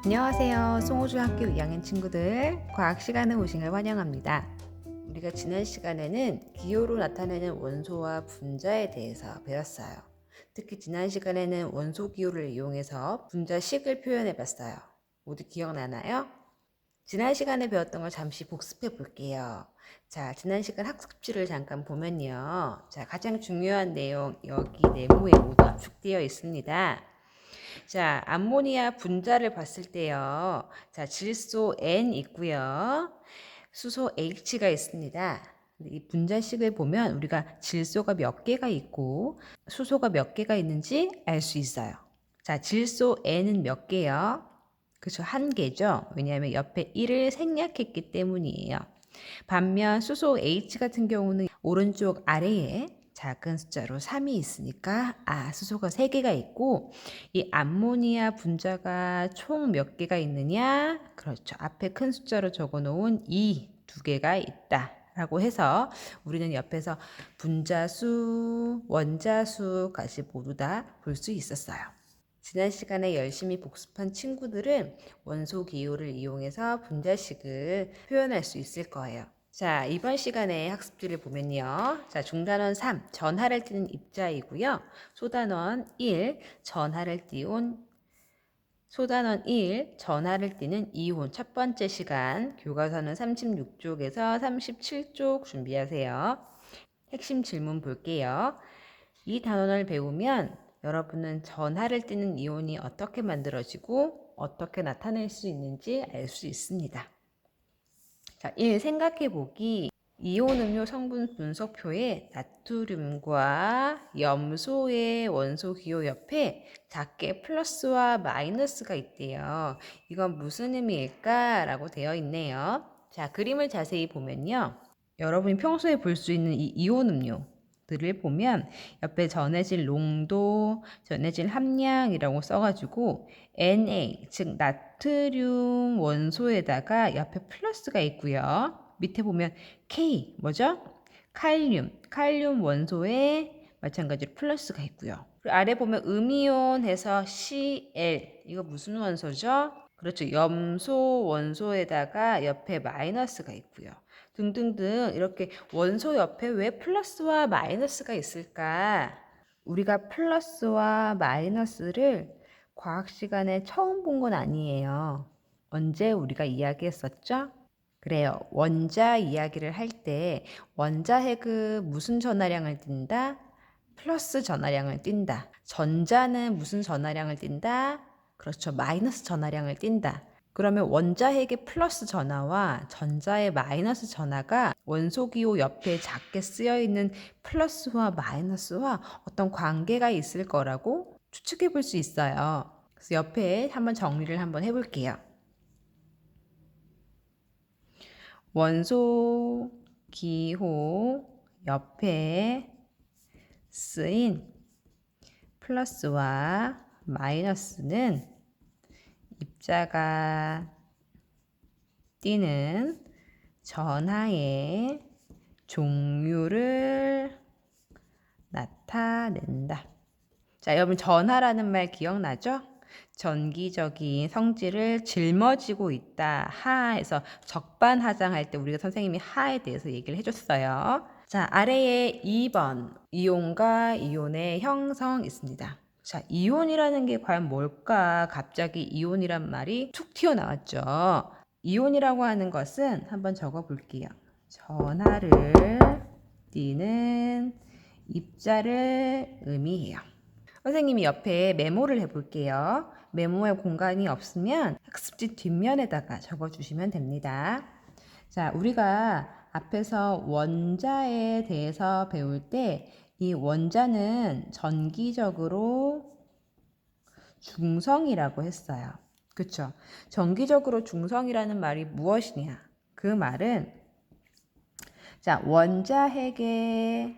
안녕하세요. 송호중학교 2학년 친구들, 과학 시간에 오신 걸 환영합니다. 우리가 지난 시간에는 기호로 나타내는 원소와 분자에 대해서 배웠어요. 특히 지난 시간에는 원소 기호를 이용해서 분자식을 표현해 봤어요. 모두 기억나나요? 지난 시간에 배웠던 걸 잠시 복습해 볼게요. 자, 지난 시간 학습지를 잠깐 보면요. 자, 가장 중요한 내용 여기 네모에 모두 압축되어 있습니다. 자, 암모니아 분자를 봤을 때요. 자, 질소 N 있고요. 수소 H가 있습니다. 이 분자식을 보면 우리가 질소가 몇 개가 있고 수소가 몇 개가 있는지 알 수 있어요. 자, 질소 N은 몇 개요? 그렇죠. 한 개죠. 왜냐하면 옆에 1을 생략했기 때문이에요. 반면 수소 H 같은 경우는 오른쪽 아래에 작은 숫자로 3이 있으니까 수소가 3개가 있고 이 암모니아 분자가 총 몇 개가 있느냐? 그렇죠. 앞에 큰 숫자로 적어 놓은 2개가 있다. 라고 해서 우리는 옆에서 분자수, 원자수까지 모두 다 볼 수 있었어요. 지난 시간에 열심히 복습한 친구들은 원소 기호를 이용해서 분자식을 표현할 수 있을 거예요. 자, 이번 시간에 학습지를 보면요. 자, 중단원 3, 전하를 띄는 입자이고요. 소단원 1, 전하를 띄운 소단원 1, 전하를 띄는 이온 첫 번째 시간, 교과서는 36쪽에서 37쪽 준비하세요. 핵심 질문 볼게요. 이 단원을 배우면 여러분은 전하를 띠는 이온이 어떻게 만들어지고 어떻게 나타낼 수 있는지 알 수 있습니다. 자, 1. 생각해보기. 이온 음료 성분 분석표에 나트륨과 염소의 원소 기호 옆에 작게 플러스와 마이너스가 있대요. 이건 무슨 의미일까? 라고 되어 있네요. 자, 그림을 자세히 보면요. 여러분이 평소에 볼 수 있는 이 이온 음료들을 보면 옆에 전해질 농도, 전해질 함량이라고 써가지고 Na, 즉 나트륨 원소에다가 옆에 플러스가 있고요. 밑에 보면 K, 뭐죠? 칼륨 원소에 마찬가지로 플러스가 있고요. 그리고 아래 보면 음이온 해서 Cl, 이거 무슨 원소죠? 그렇죠. 염소 원소에다가 옆에 마이너스가 있고요. 등등등 이렇게 원소 옆에 왜 플러스와 마이너스가 있을까? 우리가 플러스와 마이너스를 과학 시간에 처음 본 건 아니에요. 언제 우리가 이야기했었죠? 그래요. 원자 이야기를 할 때 원자핵은 무슨 전하량을 띈다? 플러스 전하량을 띈다. 전자는 무슨 전하량을 띈다? 그렇죠. 마이너스 전하량을 띈다. 그러면 원자핵의 플러스 전하와 전자의 마이너스 전하가 원소기호 옆에 작게 쓰여 있는 플러스와 마이너스와 어떤 관계가 있을 거라고 추측해 볼 수 있어요. 그래서 옆에 한번 정리를 한번 해볼게요. 원소 기호 옆에 쓰인 플러스와 마이너스는 입자가 띠는 전하의 종류를 나타낸다. 자, 여러분 전하라는 말 기억나죠? 전기적인 성질을 짊어지고 있다. 하에서 적반하장할 때 우리가 선생님이 하에 대해서 얘기를 해줬어요. 자, 아래에 2번 이온과 이온의 형성 있습니다. 자, 이온이라는 게 과연 뭘까? 갑자기 이온이란 말이 툭 튀어나왔죠. 이온이라고 하는 것은 한번 적어 볼게요. 전하를 띠는 입자를 의미해요. 선생님이 옆에 메모를 해볼게요. 메모에 공간이 없으면 학습지 뒷면에다가 적어주시면 됩니다. 자, 우리가 앞에서 원자에 대해서 배울 때 이 원자는 전기적으로 중성이라고 했어요. 그쵸? 전기적으로 중성이라는 말이 무엇이냐? 그 말은 자, 원자핵의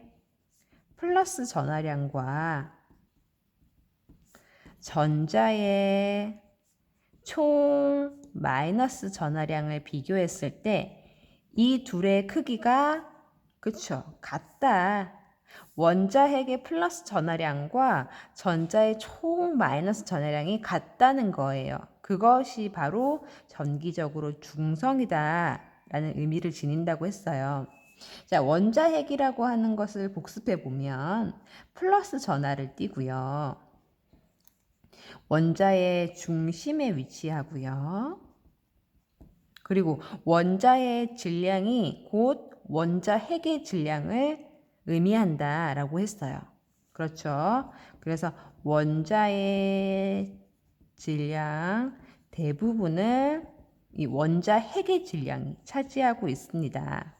플러스 전하량과 전자의 총 마이너스 전하량을 비교했을 때 이 둘의 크기가 그쵸 같다. 원자핵의 플러스 전하량과 전자의 총 마이너스 전하량이 같다는 거예요. 그것이 바로 전기적으로 중성이다라는 의미를 지닌다고 했어요. 자, 원자핵이라고 하는 것을 복습해 보면 플러스 전하를 띠고요. 원자의 중심에 위치하고요. 그리고 원자의 질량이 곧 원자핵의 질량을 의미한다라고 했어요. 그렇죠? 그래서 원자의 질량 대부분을 이 원자핵의 질량이 차지하고 있습니다.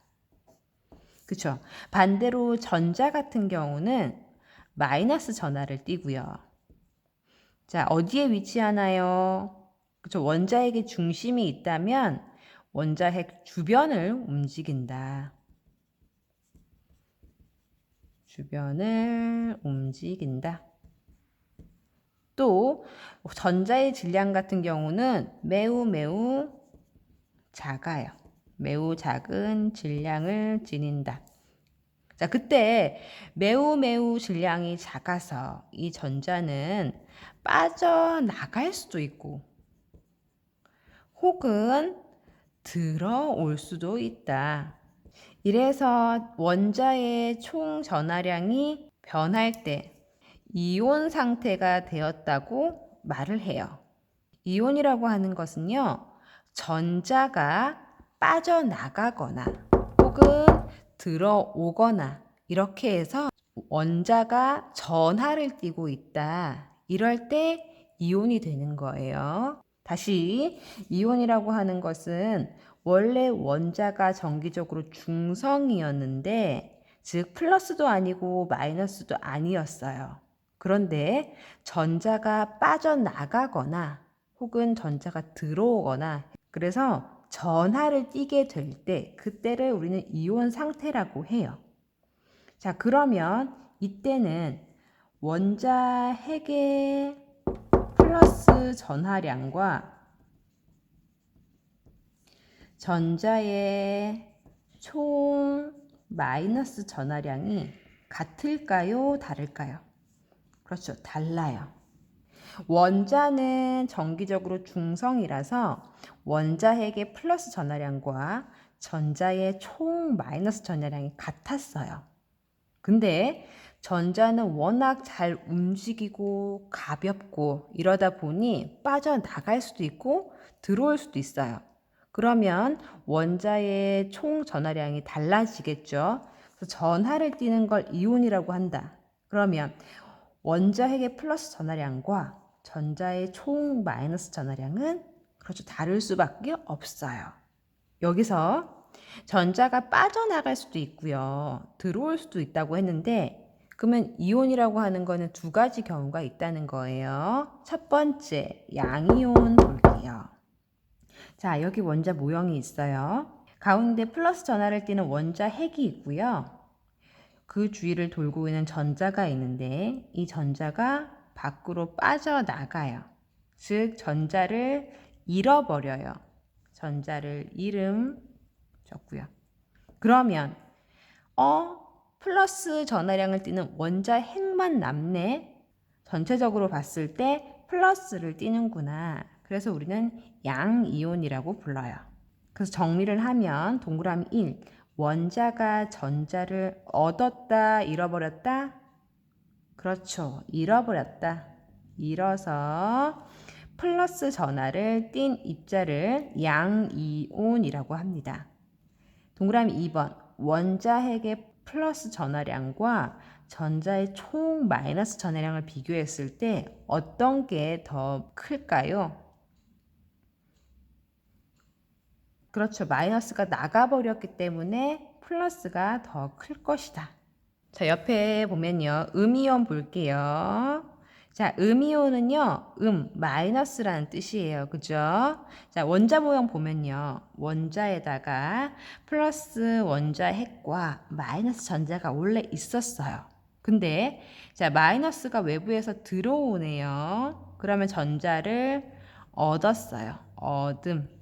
그렇죠? 반대로 전자 같은 경우는 마이너스 전하를 띠고요. 자, 어디에 위치하나요? 그렇죠? 원자핵의 중심이 있다면 원자핵 주변을 움직인다. 주변을 움직인다. 또 전자의 질량 같은 경우는 매우 작아요. 매우 작은 질량을 지닌다. 자, 그때 매우 질량이 작아서 이 전자는 빠져나갈 수도 있고 혹은 들어올 수도 있다. 이래서 원자의 총 전하량이 변할 때 이온 상태가 되었다고 말을 해요. 이온이라고 하는 것은요, 전자가 빠져나가거나 혹은 들어오거나 이렇게 해서 원자가 전하를 띠고 있다. 이럴 때 이온이 되는 거예요. 다시 이온이라고 하는 것은 원래 원자가 정기적으로 중성이었는데 즉 플러스도 아니고 마이너스도 아니었어요. 그런데 전자가 빠져나가거나 혹은 전자가 들어오거나 그래서 전하를 띠게 될 때 그때를 우리는 이온 상태라고 해요. 자, 그러면 이때는 원자핵의 플러스 전하량과 전자의 총 마이너스 전하량이 같을까요? 다를까요? 그렇죠. 달라요. 원자는 정기적으로 중성이라서 원자핵의 플러스 전하량과 전자의 총 마이너스 전하량이 같았어요. 근데 전자는 워낙 잘 움직이고 가볍고 이러다 보니 빠져나갈 수도 있고 들어올 수도 있어요. 그러면 원자의 총 전하량이 달라지겠죠. 그래서 전하를 띠는 걸 이온이라고 한다. 그러면 원자핵의 플러스 전하량과 전자의 총 마이너스 전하량은 그렇죠. 다를 수밖에 없어요. 여기서 전자가 빠져나갈 수도 있고요. 들어올 수도 있다고 했는데 그러면 이온이라고 하는 거는 두 가지 경우가 있다는 거예요. 첫 번째, 양이온 볼게요. 자, 여기 원자 모형이 있어요. 가운데 플러스 전하를 띠는 원자 핵이 있고요. 그 주위를 돌고 있는 전자가 있는데 이 전자가 밖으로 빠져나가요. 즉, 전자를 잃어버려요. 전자를 잃음 적고요. 그러면 플러스 전하량을 띠는 원자 핵만 남네. 전체적으로 봤을 때 플러스를 띠는구나. 그래서 우리는 양이온이라고 불러요. 그래서 정리를 하면 동그라미 1. 원자가 전자를 얻었다, 잃어버렸다? 그렇죠. 잃어버렸다. 잃어서 플러스 전하를 띤 입자를 양이온이라고 합니다. 동그라미 2번. 원자핵의 플러스 전하량과 전자의 총 마이너스 전하량을 비교했을 때 어떤 게 더 클까요? 그렇죠. 마이너스가 나가버렸기 때문에 플러스가 더 클 것이다. 자, 옆에 보면요. 음이온 볼게요. 자, 음이온은요. 마이너스라는 뜻이에요. 그죠? 자, 원자 모형 보면요. 원자에다가 플러스 원자 핵과 마이너스 전자가 원래 있었어요. 근데 자, 마이너스가 외부에서 들어오네요. 그러면 전자를 얻었어요. 얻음.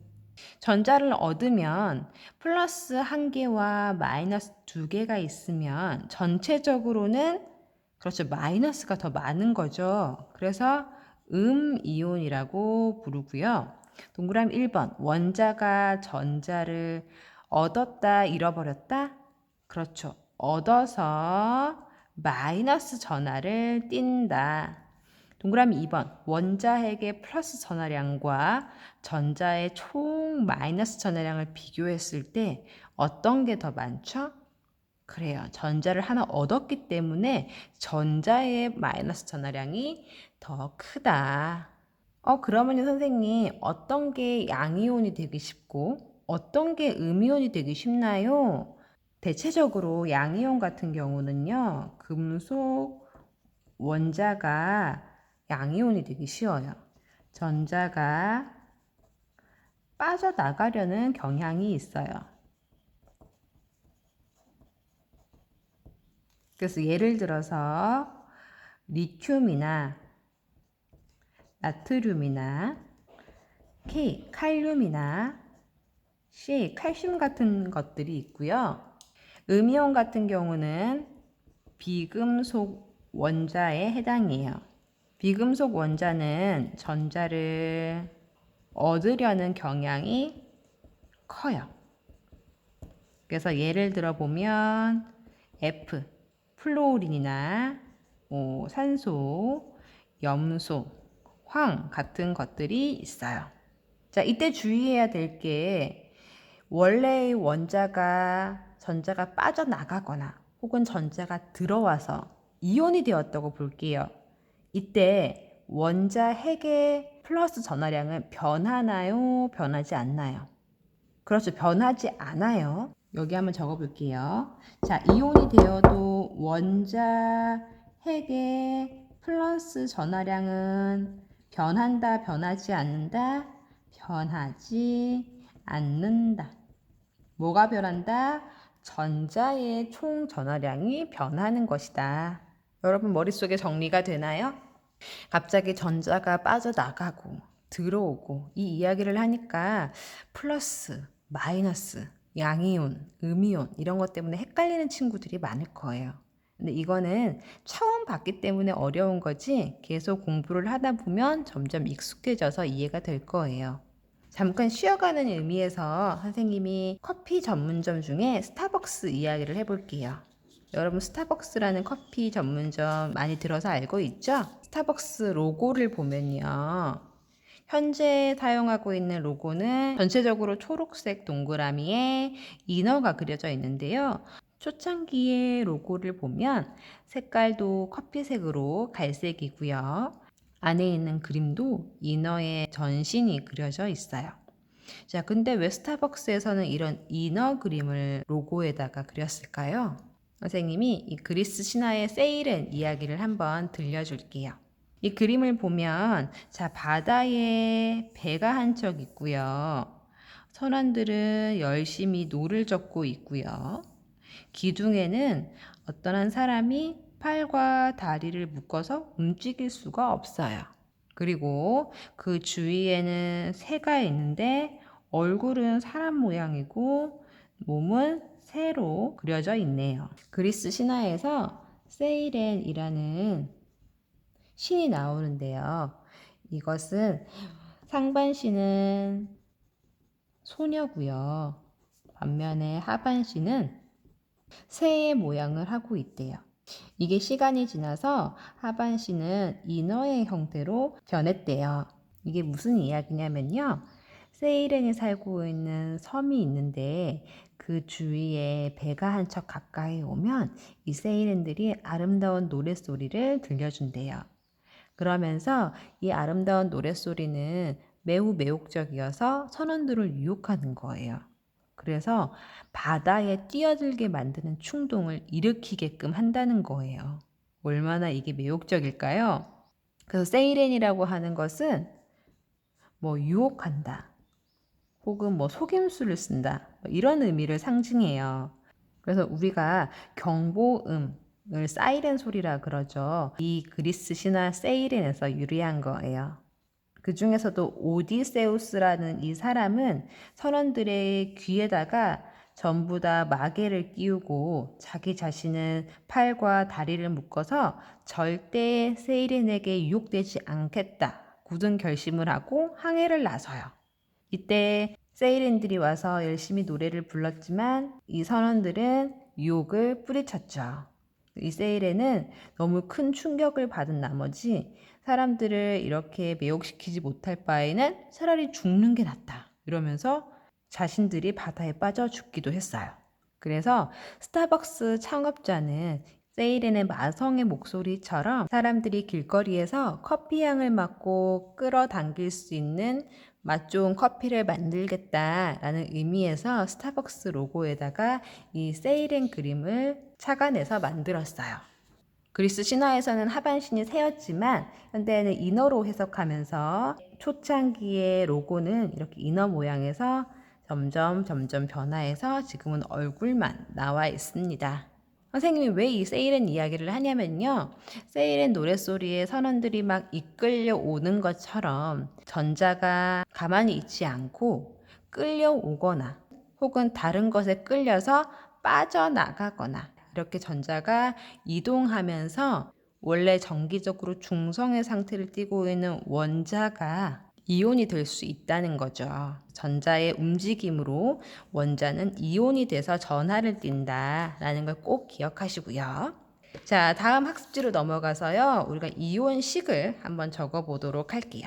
전자를 얻으면 플러스 1개와 마이너스 2개가 있으면 전체적으로는 그렇죠. 마이너스가 더 많은 거죠. 그래서 이온이라고 부르고요. 동그라미 1번 원자가 전자를 얻었다 잃어버렸다? 그렇죠. 얻어서 마이너스 전하를 띈다. 동그라미 2번 원자핵의 플러스 전하량과 전자의 총 마이너스 전하량을 비교했을 때 어떤 게 더 많죠? 그래요. 전자를 하나 얻었기 때문에 전자의 마이너스 전하량이 더 크다. 그러면요, 선생님, 어떤 게 양이온이 되기 쉽고 어떤 게 음이온이 되기 쉽나요? 대체적으로 양이온 같은 경우는요, 금속 원자가 양이온이 되기 쉬워요. 전자가 빠져나가려는 경향이 있어요. 그래서 예를 들어서 리튬이나 나트륨이나 K, 칼륨이나 C, 칼슘 같은 것들이 있고요. 음이온 같은 경우는 비금속 원자에 해당이에요. 비금속 원자는 전자를 얻으려는 경향이 커요. 그래서 예를 들어 보면 F, 플로린이나 산소, 염소, 황 같은 것들이 있어요. 자, 이때 주의해야 될 게 원래의 전자가 빠져나가거나 혹은 전자가 들어와서 이온이 되었다고 볼게요. 이때 원자 핵의 플러스 전하량은 변하나요? 변하지 않나요? 그렇죠. 변하지 않아요. 여기 한번 적어 볼게요. 자, 이온이 되어도 원자 핵의 플러스 전하량은 변한다, 변하지 않는다? 변하지 않는다. 뭐가 변한다? 전자의 총 전하량이 변하는 것이다. 여러분 머릿속에 정리가 되나요? 갑자기 전자가 빠져나가고 들어오고 이 이야기를 하니까 플러스, 마이너스, 양이온, 음이온 이런 것 때문에 헷갈리는 친구들이 많을 거예요. 근데 이거는 처음 봤기 때문에 어려운 거지 계속 공부를 하다 보면 점점 익숙해져서 이해가 될 거예요. 잠깐 쉬어가는 의미에서 선생님이 커피 전문점 중에 스타벅스 이야기를 해볼게요. 여러분 스타벅스라는 커피 전문점 많이 들어서 알고 있죠? 스타벅스 로고를 보면요. 현재 사용하고 있는 로고는 전체적으로 초록색 동그라미에 인어가 그려져 있는데요. 초창기의 로고를 보면 색깔도 커피색으로 갈색이고요. 안에 있는 그림도 인어의 전신이 그려져 있어요. 자, 근데 왜 스타벅스에서는 이런 인어 그림을 로고에다가 그렸을까요? 선생님이 이 그리스 신화의 세일은 이야기를 한번 들려줄게요. 이 그림을 보면 자, 바다에 배가 한 척 있고요. 선원들은 열심히 노를 젓고 있고요. 기둥에는 어떤 한 사람이 팔과 다리를 묶어서 움직일 수가 없어요. 그리고 그 주위에는 새가 있는데 얼굴은 사람 모양이고 몸은 새로 그려져 있네요. 그리스 신화에서 세이렌이라는 신이 나오는데요. 이것은 상반신은 소녀고요. 반면에 하반신은 새의 모양을 하고 있대요. 이게 시간이 지나서 하반신은 인어의 형태로 변했대요. 이게 무슨 이야기냐면요. 세이렌이 살고 있는 섬이 있는데 그 주위에 배가 한 척 가까이 오면 이 세이렌들이 아름다운 노랫소리를 들려준대요. 그러면서 이 아름다운 노랫소리는 매우 매혹적이어서 선원들을 유혹하는 거예요. 그래서 바다에 뛰어들게 만드는 충동을 일으키게끔 한다는 거예요. 얼마나 이게 매혹적일까요? 그래서 세이렌이라고 하는 것은 유혹한다. 혹은 속임수를 쓴다. 이런 의미를 상징해요. 그래서 우리가 경보음을 사이렌 소리라 그러죠. 이 그리스 신화 세이렌에서 유래한 거예요. 그 중에서도 오디세우스라는 이 사람은 선원들의 귀에다가 전부 다 마개를 끼우고 자기 자신은 팔과 다리를 묶어서 절대 세이렌에게 유혹되지 않겠다 굳은 결심을 하고 항해를 나서요. 이때 세이렌들이 와서 열심히 노래를 불렀지만 이 선원들은 유혹을 뿌리쳤죠. 이 세이렌은 너무 큰 충격을 받은 나머지 사람들을 이렇게 매혹시키지 못할 바에는 차라리 죽는 게 낫다 이러면서 자신들이 바다에 빠져 죽기도 했어요. 그래서 스타벅스 창업자는 세이렌의 마성의 목소리처럼 사람들이 길거리에서 커피 향을 맡고 끌어당길 수 있는 맛 좋은 커피를 만들겠다라는 의미에서 스타벅스 로고에다가 이 세이렌 그림을 착안해서 만들었어요. 그리스 신화에서는 하반신이 새였지만 현대에는 인어로 해석하면서 초창기의 로고는 이렇게 인어 모양에서 점점 변화해서 지금은 얼굴만 나와 있습니다. 선생님이 왜 이 세이렌 이야기를 하냐면요. 세이렌 노랫소리에 선원들이 막 이끌려 오는 것처럼 전자가 가만히 있지 않고 끌려오거나 혹은 다른 것에 끌려서 빠져나가거나 이렇게 전자가 이동하면서 원래 정기적으로 중성의 상태를 띠고 있는 원자가 이온이 될 수 있다는 거죠. 전자의 움직임으로 원자는 이온이 돼서 전하를 띈다라는 걸 꼭 기억하시고요. 자, 다음 학습지로 넘어가서요. 우리가 이온식을 한번 적어보도록 할게요.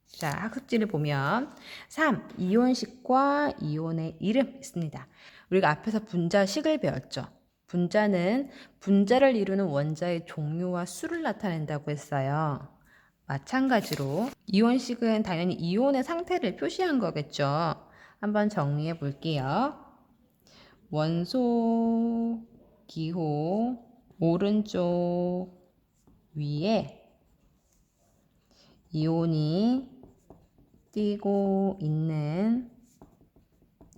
자, 학습지를 보면 3. 이온식과 이온의 이름 있습니다. 우리가 앞에서 분자식을 배웠죠. 분자는 분자를 이루는 원자의 종류와 수를 나타낸다고 했어요. 마찬가지로 이온식은 당연히 이온의 상태를 표시한 거겠죠. 한번 정리해 볼게요. 원소 기호 오른쪽 위에 이온이 띄고 있는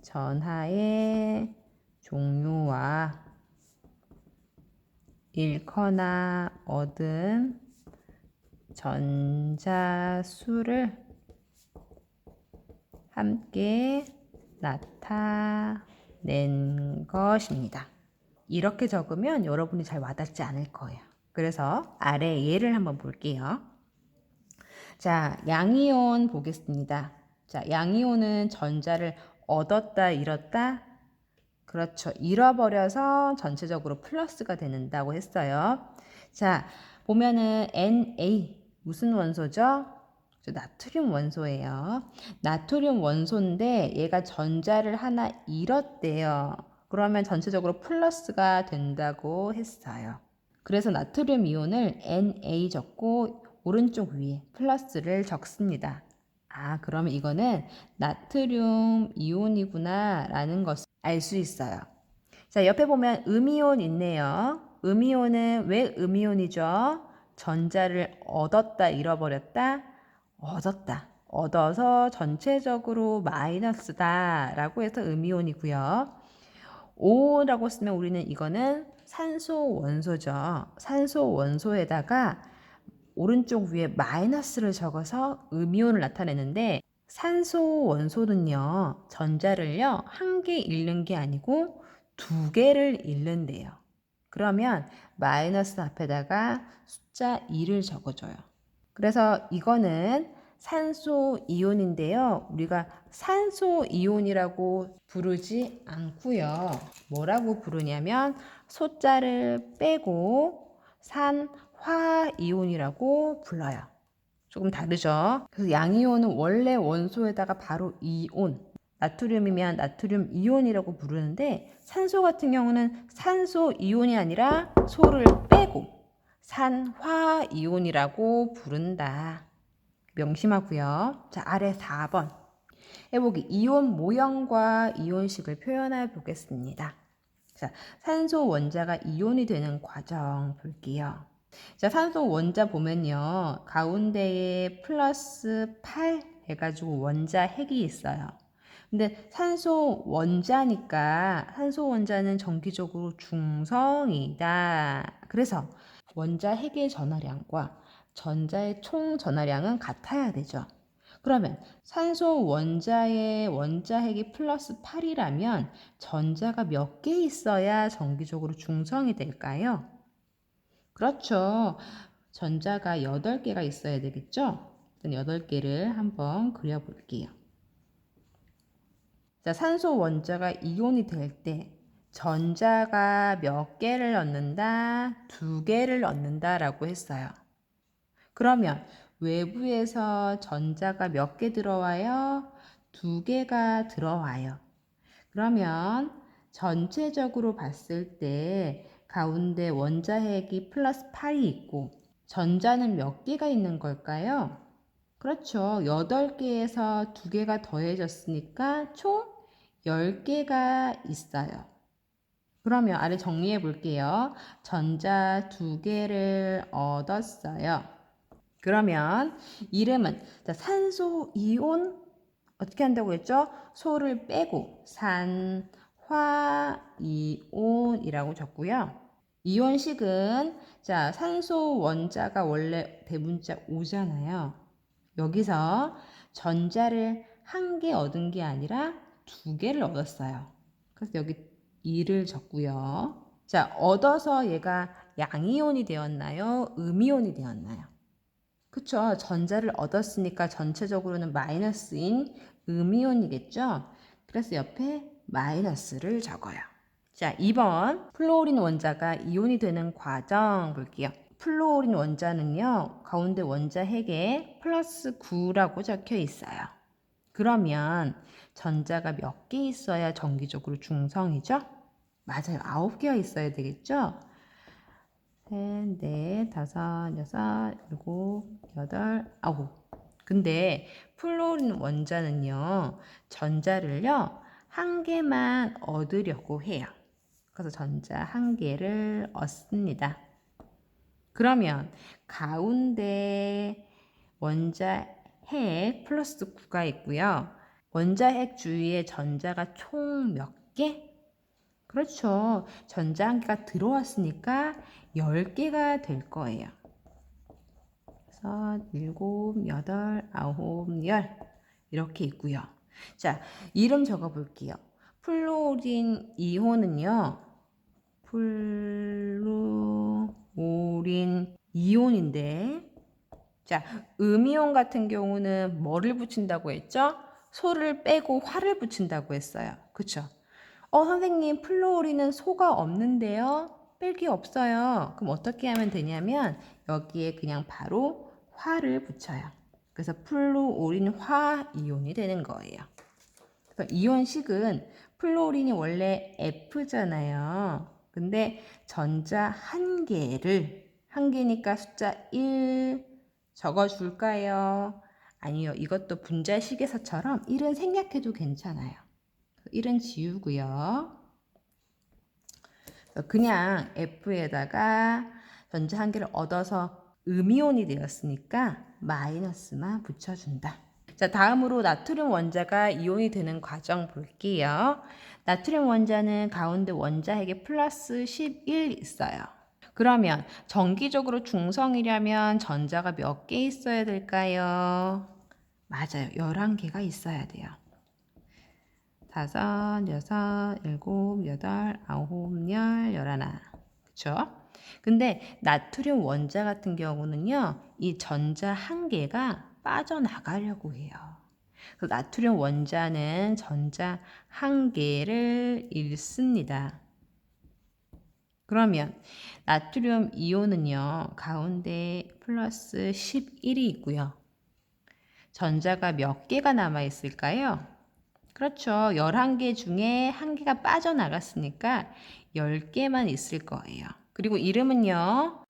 전하의 종류와 잃거나 얻은 전자수를 함께 나타낸 것입니다. 이렇게 적으면 여러분이 잘 와닿지 않을 거예요. 그래서 아래 예를 한번 볼게요. 자, 양이온 보겠습니다. 자, 양이온은 전자를 얻었다, 잃었다? 그렇죠. 잃어버려서 전체적으로 플러스가 된다고 했어요. 자, 보면은 Na 무슨 원소죠? 나트륨 원소예요. 나트륨 원소인데 얘가 전자를 하나 잃었대요. 그러면 전체적으로 플러스가 된다고 했어요. 그래서 나트륨 이온을 Na 적고 오른쪽 위에 플러스를 적습니다. 아, 그러면 이거는 나트륨 이온이구나 라는 것을 알 수 있어요. 자, 옆에 보면 음이온 있네요. 음이온은 왜 음이온이죠? 전자를 얻었다, 잃어버렸다? 얻었다. 얻어서 전체적으로 마이너스다 라고 해서 음이온이고요. O라고 쓰면 우리는 이거는 산소 원소죠. 산소 원소에다가 오른쪽 위에 마이너스를 적어서 음이온을 나타내는데 산소 원소는요. 전자를요. 한 개 잃는 게 아니고 두 개를 잃는데요. 그러면 마이너스 앞에다가 숫자 2를 적어줘요. 그래서 이거는 산소 이온인데요. 우리가 산소 이온이라고 부르지 않고요. 뭐라고 부르냐면 소자를 빼고 산화 이온이라고 불러요. 조금 다르죠. 그래서 양이온은 원래 원소에다가 바로 이온, 나트륨이면 나트륨 이온이라고 부르는데 산소 같은 경우는 산소 이온이 아니라 소를 빼고 산화 이온이라고 부른다. 명심하고요. 자, 아래 4번 해보기. 이온 모형과 이온식을 표현해 보겠습니다. 자, 산소 원자가 이온이 되는 과정 볼게요. 자, 산소 원자 보면요. 가운데에 플러스 8 해가지고 원자 핵이 있어요. 근데 산소 원자니까 산소 원자는 정기적으로 중성이다. 그래서 원자 핵의 전하량과 전자의 총 전하량은 같아야 되죠. 그러면 산소 원자의 원자핵이 플러스 8이라면 전자가 몇 개 있어야 정기적으로 중성이 될까요? 그렇죠. 전자가 8개가 있어야 되겠죠? 8개를 한번 그려볼게요. 자, 산소 원자가 이온이 될 때 전자가 몇 개를 넣는다? 2개를 넣는다 라고 했어요. 그러면 외부에서 전자가 몇 개 들어와요? 2개가 들어와요. 그러면 전체적으로 봤을 때 가운데 원자핵이 플러스 8이 있고 전자는 몇 개가 있는 걸까요? 그렇죠. 8개에서 2개가 더해졌으니까 총 10개가 있어요. 그러면 아래 정리해 볼게요. 전자 2개를 얻었어요. 그러면 이름은 산소 이온 어떻게 한다고 했죠? 소를 빼고 산화이온이라고 적고요. 이온식은 자 산소 원자가 원래 대문자 O잖아요. 여기서 전자를 1개 얻은 게 아니라 2개를 얻었어요. 그래서 여기 2를 적고요. 자, 얻어서 얘가 양이온이 되었나요? 음이온이 되었나요? 그쵸. 전자를 얻었으니까 전체적으로는 마이너스인 음이온이겠죠. 그래서 옆에 마이너스를 적어요. 자, 2번 플로린 원자가 이온이 되는 과정 볼게요. 플로린 원자는요. 가운데 원자핵에 플러스 9라고 적혀 있어요. 그러면 전자가 몇 개 있어야 정기적으로 중성이죠? 맞아요. 9개가 있어야 되겠죠? 셋, 넷, 다섯, 여섯, 일곱, 여덟, 아홉. 근데 플로린 원자는요, 전자를요, 1개만 얻으려고 해요. 그래서 전자 1개를 얻습니다. 그러면 가운데 원자핵 플러스 9가 있고요. 원자핵 주위에 전자가 총 몇 개? 그렇죠. 전자 1개가 들어왔으니까 10개가 될 거예요. 그래서 7, 8, 9, 10 이렇게 있고요. 자, 이름 적어 볼게요. 플로린 이온은요. 플루오린 이온인데 자, 음이온 같은 경우는 뭐를 붙인다고 했죠? 소를 빼고 화를 붙인다고 했어요. 그쵸? 선생님, 플루오린은 소가 없는데요? 뺄 게 없어요. 그럼 어떻게 하면 되냐면 여기에 그냥 바로 화를 붙여요. 그래서 플루오린 화 이온이 되는 거예요. 그래서 이온식은 플루오린이 원래 F잖아요. 근데 전자 1개니까 숫자 1 적어줄까요? 아니요. 이것도 분자식에서처럼 1은 생략해도 괜찮아요. 1은 지우고요. 그냥 F에다가 전자 1개를 얻어서 음이온이 되었으니까 마이너스만 붙여준다. 자, 다음으로 나트륨 원자가 이온이 되는 과정 볼게요. 나트륨 원자는 가운데 원자핵에 플러스 11 있어요. 그러면 정기적으로 중성이려면 전자가 몇 개 있어야 될까요? 맞아요. 11개가 있어야 돼요. 5, 6, 7, 8, 9, 10, 11. 그쵸? 근데 나트륨 원자 같은 경우는요, 이 전자 1개가 빠져나가려고 해요. 그래서 나트륨 원자는 전자 1개를 잃습니다. 그러면 나트륨 이온은요, 가운데 플러스 11이 있고요. 전자가 몇 개가 남아 있을까요? 그렇죠. 11개 중에 1개가 빠져나갔으니까 10개만 있을 거예요. 그리고 이름은요,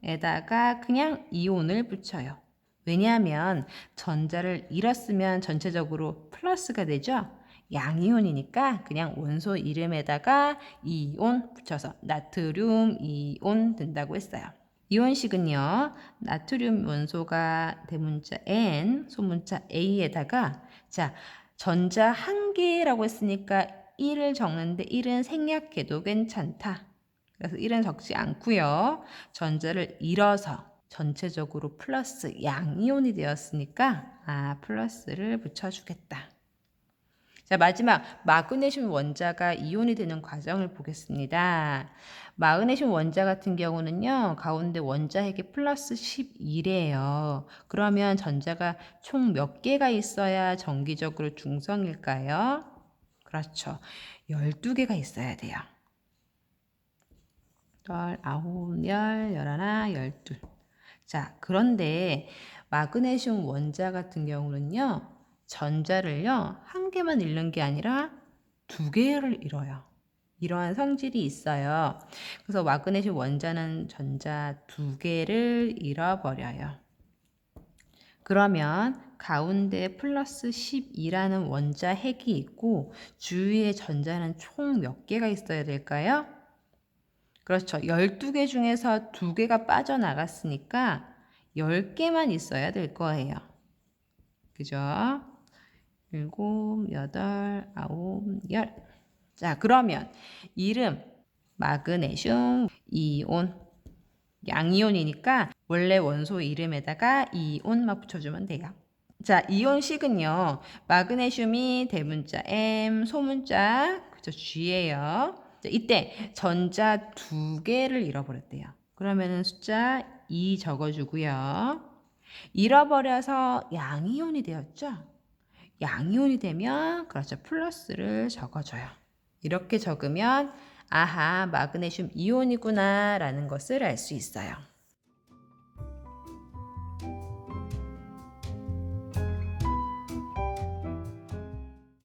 에다가 그냥 이온을 붙여요. 왜냐하면 전자를 잃었으면 전체적으로 플러스가 되죠. 양이온이니까 그냥 원소 이름에다가 이온 붙여서 나트륨 이온 된다고 했어요. 이온식은요, 나트륨 원소가 대문자 N, 소문자 A에다가 자, 전자 1개라고 했으니까 1을 적는데 1은 생략해도 괜찮다. 그래서 1은 적지 않고요. 전자를 잃어서 전체적으로 플러스 양이온이 되었으니까 플러스를 붙여주겠다. 자, 마지막 마그네슘 원자가 이온이 되는 과정을 보겠습니다. 마그네슘 원자 같은 경우는요, 가운데 원자 핵이 플러스 11이에요. 그러면 전자가 총 몇 개가 있어야 정기적으로 중성일까요? 그렇죠. 12개가 있어야 돼요. 8, 9, 10, 11, 12. 자, 그런데 마그네슘 원자 같은 경우는요, 전자를요, 한 개만 잃는 게 아니라 두 개를 잃어요. 이러한 성질이 있어요. 그래서 마그네슘 원자는 전자 두 개를 잃어버려요. 그러면 가운데 플러스 12라는 원자 핵이 있고 주위에 전자는 총 몇 개가 있어야 될까요? 그렇죠. 12개 중에서 2개가 빠져나갔으니까 10개만 있어야 될 거예요. 그죠? 7, 8, 9, 10. 자, 그러면 이름 마그네슘 이온 양이온이니까 원래 원소 이름에다가 이온만 붙여주면 돼요. 자, 이온식은요. 마그네슘이 대문자 M, 소문자 그죠? G예요. 자, 이때 전자 2개를 잃어버렸대요. 그러면은 숫자 2 적어주고요. 잃어버려서 양이온이 되었죠? 양이온이 되면 그렇죠. 플러스를 적어줘요. 이렇게 적으면 아하 마그네슘 이온이구나 라는 것을 알 수 있어요.